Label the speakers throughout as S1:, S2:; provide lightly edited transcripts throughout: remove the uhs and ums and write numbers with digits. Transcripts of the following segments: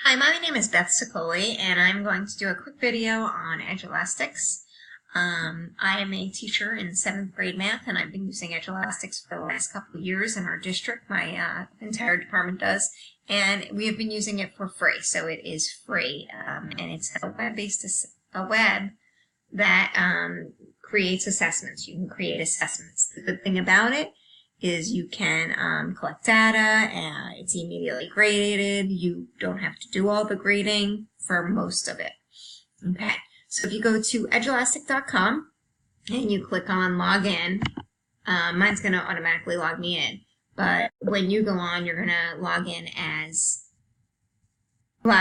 S1: Hi, my name is Beth Sicoli, and I'm going to do a quick video on Edulastics. I am a teacher in 7th grade math, and I've been using Edulastics for the last couple of years in our district. My entire department does, and we have been using it for free, so it is free, and it's a web that creates assessments. You can create assessments. The good thing about it is you can collect data, and it's immediately graded. You don't have to do all the grading for most of it. Okay, so if you go to edulastic.com and you click on login, mine's going to automatically log me in, but when you go on, you're going to log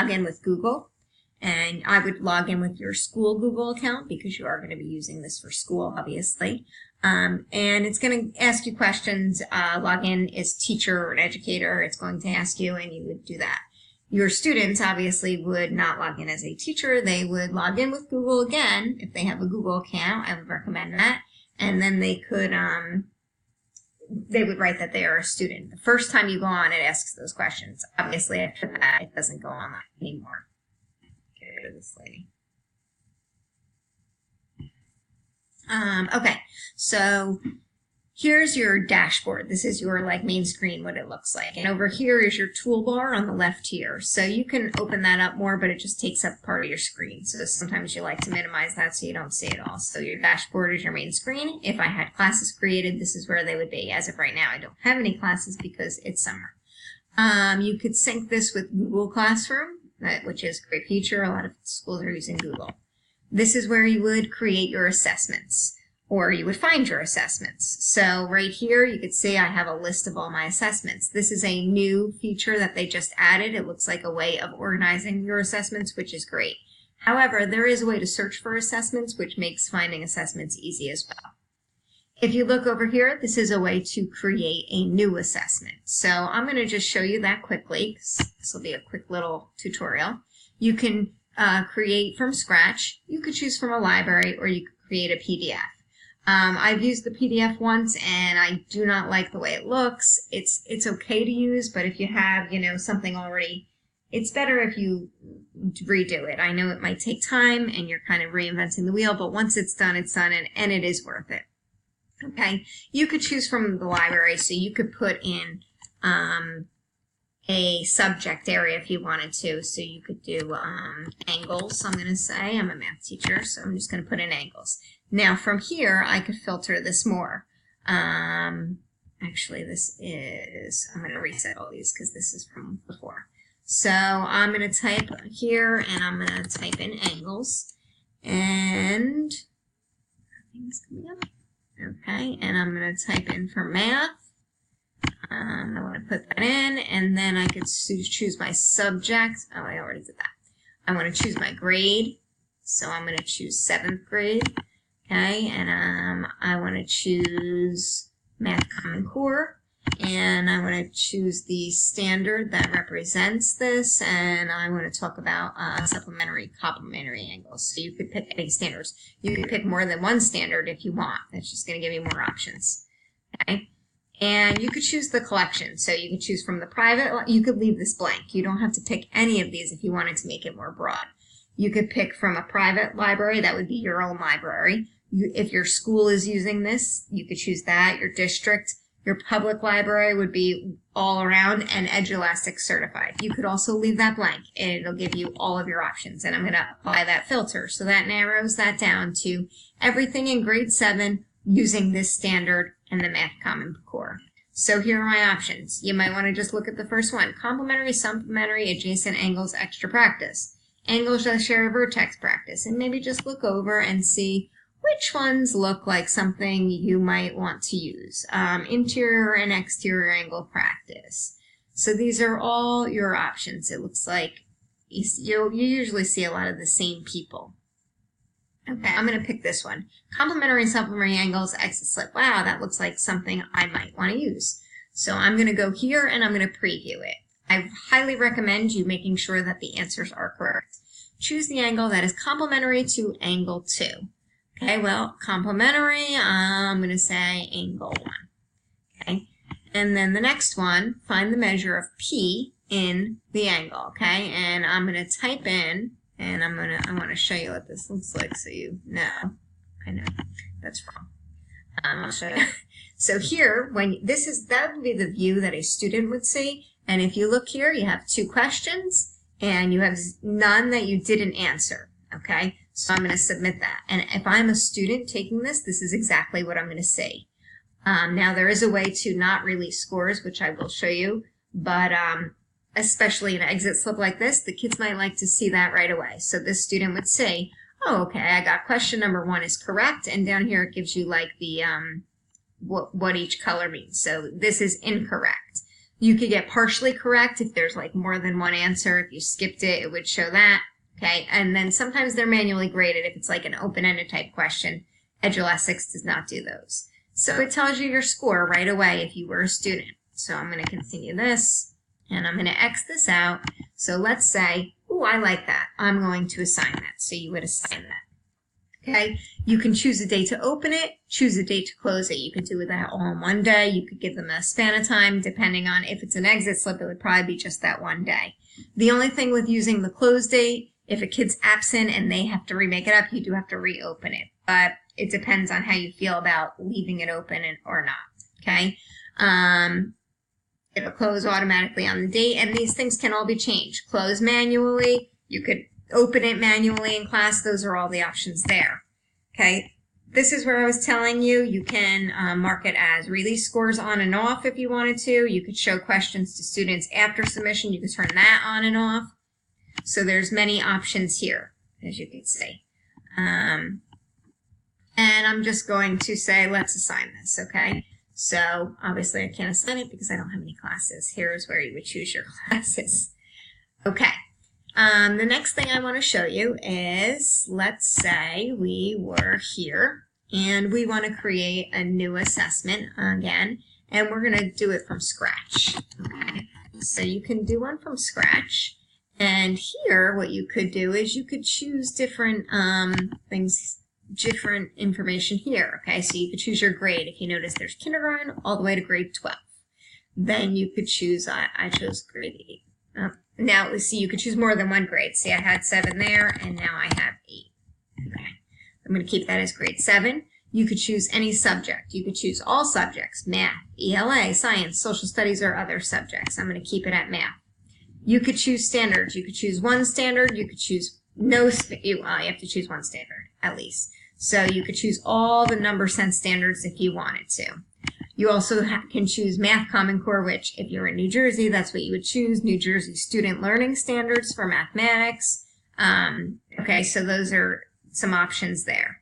S1: in with Google. And I would log in with your school Google account because you are going to be using this for school, obviously. And it's going to ask you questions. Login is teacher or an educator. It's going to ask you, and you would do that. Your students obviously would not log in as a teacher. They would log in with Google again. If they have a Google account, I would recommend that. And then they could, they would write that they are a student. The first time you go on, it asks those questions. Obviously, after that, it doesn't go on anymore. This lady. Okay, so here's your dashboard. This is your main screen, what it looks like. And over here is your toolbar on the left here. So you can open that up more, but it just takes up part of your screen. So sometimes you like to minimize that so you don't see it all. So your dashboard is your main screen. If I had classes created, this is where they would be. As of right now, I don't have any classes because it's summer. You could sync this with Google Classroom, which is a great feature. A lot of schools are using Google. This is where you would create your assessments, or you would find your assessments. So right here, you could see I have a list of all my assessments. This is a new feature that they just added. It looks like a way of organizing your assessments, which is great. However, there is a way to search for assessments, which makes finding assessments easy as well. If you look over here, this is a way to create a new assessment. So I'm going to just show you that quickly, because this will be a quick little tutorial. You can create from scratch. You could choose from a library, or you could create a PDF. I've used the PDF once, and I do not like the way it looks. It's okay to use, but if you have, something already, it's better if you redo it. I know it might take time, and you're kind of reinventing the wheel, but once it's done, and it is worth it. Okay, you could choose from the library, so you could put in a subject area if you wanted to. So you could do angles, I'm going to say. I'm a math teacher, so I'm just going to put in angles. Now from here, I could filter this more. Actually, I'm going to reset all these because this is from before. So I'm going to type here, and I'm going to type in angles, and nothing's coming up. Okay, and I'm going to type in for math. I want to put that in, and then I could choose my subject. Oh, I already did that. I want to choose my grade, so I'm going to choose 7th grade. Okay, and I want to choose Math Common Core, and I want to choose the standard that represents this, and I want to talk about supplementary, complementary angles. So you could pick any standards. You could pick more than one standard if you want. That's just going to give you more options. Okay, and you could choose the collection. So you could choose from the private. You could leave this blank. You don't have to pick any of these if you wanted to make it more broad. You could pick from a private library. That would be your own library. If your school is using this, you could choose that. Your district. Your public library would be all around and Edulastic certified. You could also leave that blank, and it'll give you all of your options. And I'm going to apply that filter. So that narrows that down to everything in grade 7 using this standard and the Math Common Core. So here are my options. You might want to just look at the first one. Complementary, supplementary, adjacent angles, extra practice. Angles that share a vertex practice. And maybe just look over and see which ones look like something you might want to use. Interior and exterior angle practice. So these are all your options. It looks like you usually see a lot of the same people. Okay, I'm going to pick this one. Complementary and supplementary angles, exit slip. Wow, that looks like something I might want to use. So I'm going to go here, and I'm going to preview it. I highly recommend you making sure that the answers are correct. Choose the angle that is complementary to angle 2. Okay, well, complementary, I'm going to say angle 1. Okay, And then the next one, find the measure of P in the angle, okay? And I'm going to type in, and I want to show you what this looks like so you know. I know that's wrong. I'll show you. So here, that would be the view that a student would see. And if you look here, you have 2 questions, and you have none that you didn't answer, okay? So I'm going to submit that. And if I'm a student taking this, this is exactly what I'm going to see. Now, there is a way to not release scores, which I will show you, but especially in an exit slip like this, the kids might like to see that right away. So this student would say, oh, okay, I got question number 1 is correct, and down here it gives you like the what each color means. So this is incorrect. You could get partially correct if there's like more than one answer. If you skipped it, it would show that. Okay, and then sometimes they're manually graded if it's like an open-ended type question. Edulastic does not do those. So it tells you your score right away if you were a student. So I'm going to continue this, and I'm going to X this out. So let's say, oh, I like that. I'm going to assign that. So you would assign that. Okay, you can choose a day to open it, choose a date to close it. You could do that all in one day. You could give them a span of time, depending on if it's an exit slip, it would probably be just that one day. The only thing with using the close date, if a kid's absent and they have to remake it up, you do have to reopen it. But it depends on how you feel about leaving it open or not. Okay, it'll close automatically on the date, and these things can all be changed. Close manually. You could open it manually in class. Those are all the options there. Okay, this is where I was telling you, you can mark it as release scores on and off if you wanted to. You could show questions to students after submission. You could turn that on and off. So there's many options here, as you can see. And I'm just going to say, let's assign this, okay? So obviously I can't assign it because I don't have any classes. Here's where you would choose your classes. Okay. The next thing I want to show you is, let's say we were here and we want to create a new assessment again, and we're going to do it from scratch. Okay. So you can do one from scratch. And here, what you could do is you could choose different things, different information here. Okay, so you could choose your grade. If you notice, there's kindergarten all the way to grade 12. Then you could choose, I chose grade 8. Now, let's see, you could choose more than one grade. See, I had 7 there, and now I have 8. Okay, I'm going to keep that as grade 7. You could choose any subject. You could choose all subjects, math, ELA, science, social studies, or other subjects. I'm going to keep it at math. You could choose standards. You could choose one standard. You could choose no, you have to choose one standard, at least. So you could choose all the number sense standards if you wanted to. You also can choose Math Common Core, which if you're in New Jersey, that's what you would choose, New Jersey Student Learning Standards for mathematics. Okay, so those are some options there.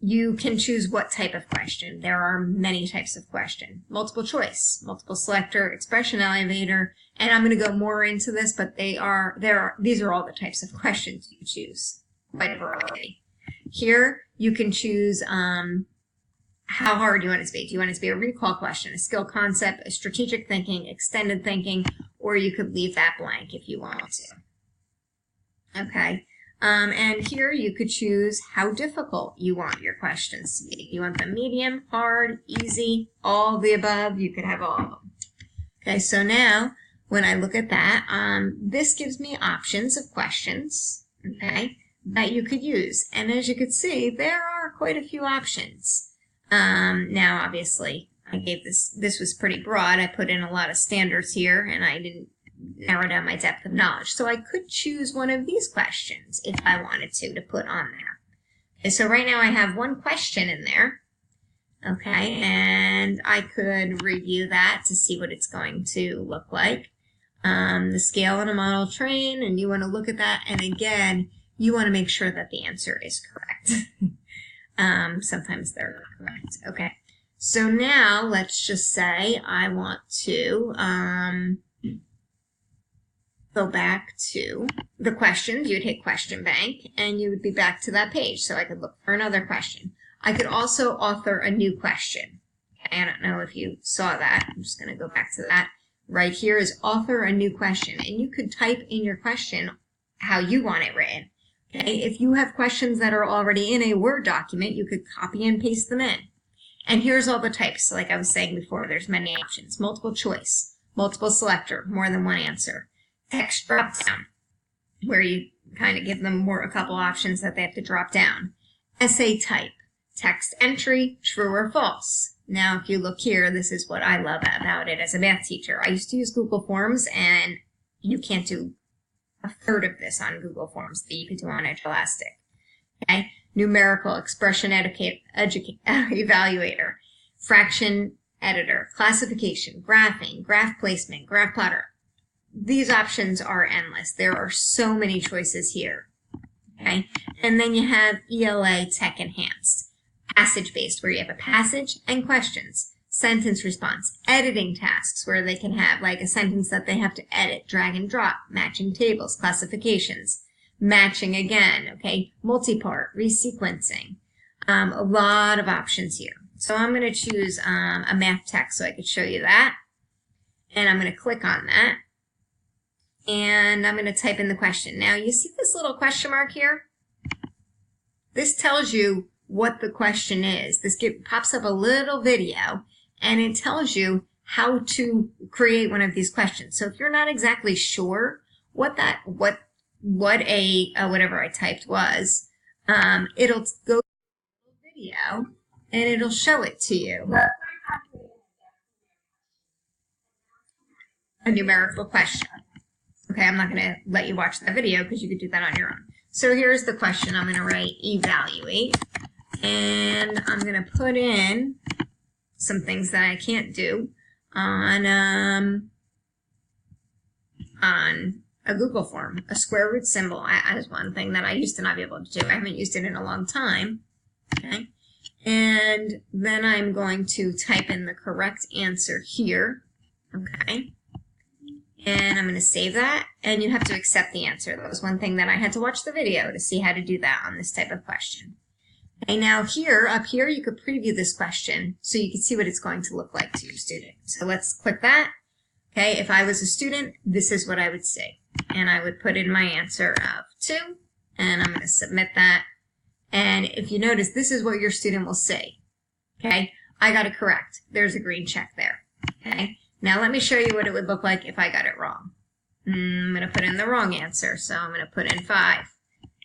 S1: You can choose what type of question. There are many types of question. Multiple choice, multiple selector, expression elevator, and I'm going to go more into this, but these are all the types of questions you choose. Quite a variety. Here, you can choose how hard you want it to be. Do you want it to be a recall question, a skill concept, a strategic thinking, extended thinking, or you could leave that blank if you want to. Okay. And here you could choose how difficult you want your questions to be. You want them medium, hard, easy, all the above. You could have all of them. Okay, so now when I look at that, this gives me options of questions, okay, that you could use. And as you can see, there are quite a few options. Now, obviously, I gave this was pretty broad. I put in a lot of standards here, and I didn't narrow down my depth of knowledge. So I could choose one of these questions if I wanted to put on there. Okay, so right now I have one question in there. Okay, and I could review that to see what it's going to look like. The scale on a model train, and you want to look at that, and again, you want to make sure that the answer is correct. Sometimes they're not correct. Okay, so now let's just say I want to go back to the questions. You would hit question bank and you would be back to that page. So I could look for another question. I could also author a new question. Okay, I don't know if you saw that. I'm just going to go back to that. Right here is author a new question, and you could type in your question how you want it written. Okay, if you have questions that are already in a Word document, you could copy and paste them in. And here's all the types. So like I was saying before, there's many options. Multiple choice, Multiple selector, more than one answer. Text drop down, where you kind of give them a couple options that they have to drop down. Essay type, text entry, true or false. Now, if you look here, this is what I love about it as a math teacher. I used to use Google Forms, and you can't do a third of this on Google Forms that you could do on Edulastic. Okay? Numerical expression evaluator, fraction editor, classification, graphing, graph placement, graph plotter. These options are endless. There are so many choices here. Okay? And then you have ELA Tech Enhanced, passage-based, where you have a passage and questions, sentence response, editing tasks, where they can have like a sentence that they have to edit, drag and drop, matching tables, classifications, matching again, okay, multi-part, resequencing, a lot of options here. So I'm going to choose a math text so I could show you that, and I'm going to click on that, and I'm going to type in the question. Now you see this little question mark here? This tells you what the question is. This pops up a little video, and it tells you how to create one of these questions. So if you're not exactly sure what whatever I typed was, it'll go to the video and it'll show it to you. A numerical question. Okay, I'm not going to let you watch that video because you could do that on your own. So here's the question. I'm going to write evaluate, and I'm going to put in some things that I can't do on a Google form. A square root symbol is one thing that I used to not be able to do. I haven't used it in a long time. Okay, and then I'm going to type in the correct answer here. Okay. And I'm going to save that, and you have to accept the answer. That was one thing that I had to watch the video to see how to do that on this type of question. Okay, now here, up here, you could preview this question so you can see what it's going to look like to your student. So let's click that. Okay, if I was a student, this is what I would say. And I would put in my answer of 2, and I'm going to submit that. And if you notice, this is what your student will say. Okay, I got it correct. There's a green check there. Okay. Now let me show you what it would look like if I got it wrong. I'm going to put in the wrong answer, so I'm going to put in 5.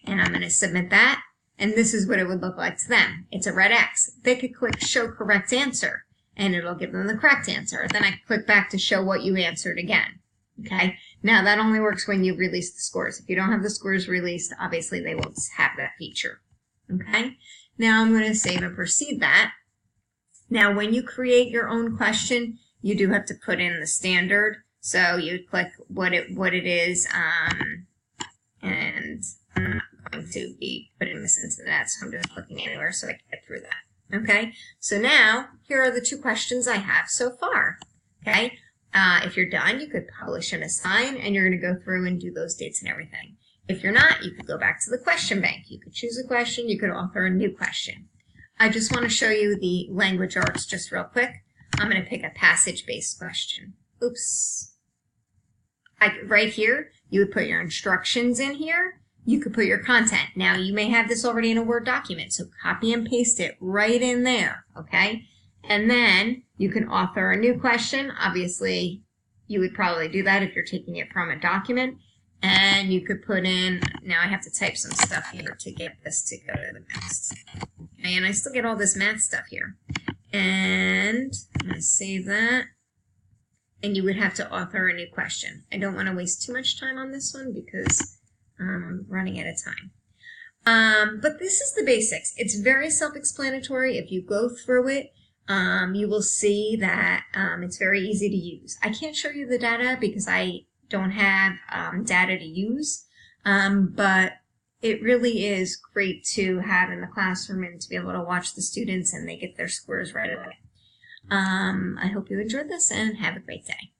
S1: And I'm going to submit that, and this is what it would look like to them. It's a red X. They could click Show Correct Answer, and it'll give them the correct answer. Then I can click back to show what you answered again. Okay? Now that only works when you release the scores. If you don't have the scores released, obviously they won't have that feature. Okay? Now I'm going to save and proceed that. Now when you create your own question, you do have to put in the standard. So you click what it is, and I'm not going to be putting this into that, so I'm just clicking anywhere so I can get through that. Okay, so now here are the 2 questions I have so far. Okay, if you're done, you could publish and assign, and you're going to go through and do those dates and everything. If you're not, you could go back to the question bank. You could choose a question, you could author a new question. I just want to show you the language arts just real quick. I'm going to pick a passage-based question. Oops. Right here, you would put your instructions in here. You could put your content. Now, you may have this already in a Word document, so copy and paste it right in there, okay? And then you can author a new question. Obviously, you would probably do that if you're taking it from a document. And you could put in, now I have to type some stuff here to get this to go to the next. Okay, and I still get all this math stuff here. And I'm going to save that. And you would have to author a new question. I don't want to waste too much time on this one because I'm running out of time. But this is the basics. It's very self-explanatory. If you go through it, you will see that it's very easy to use. I can't show you the data because I don't have data to use, but it really is great to have in the classroom and to be able to watch the students and they get their scores right away. I hope you enjoyed this and have a great day.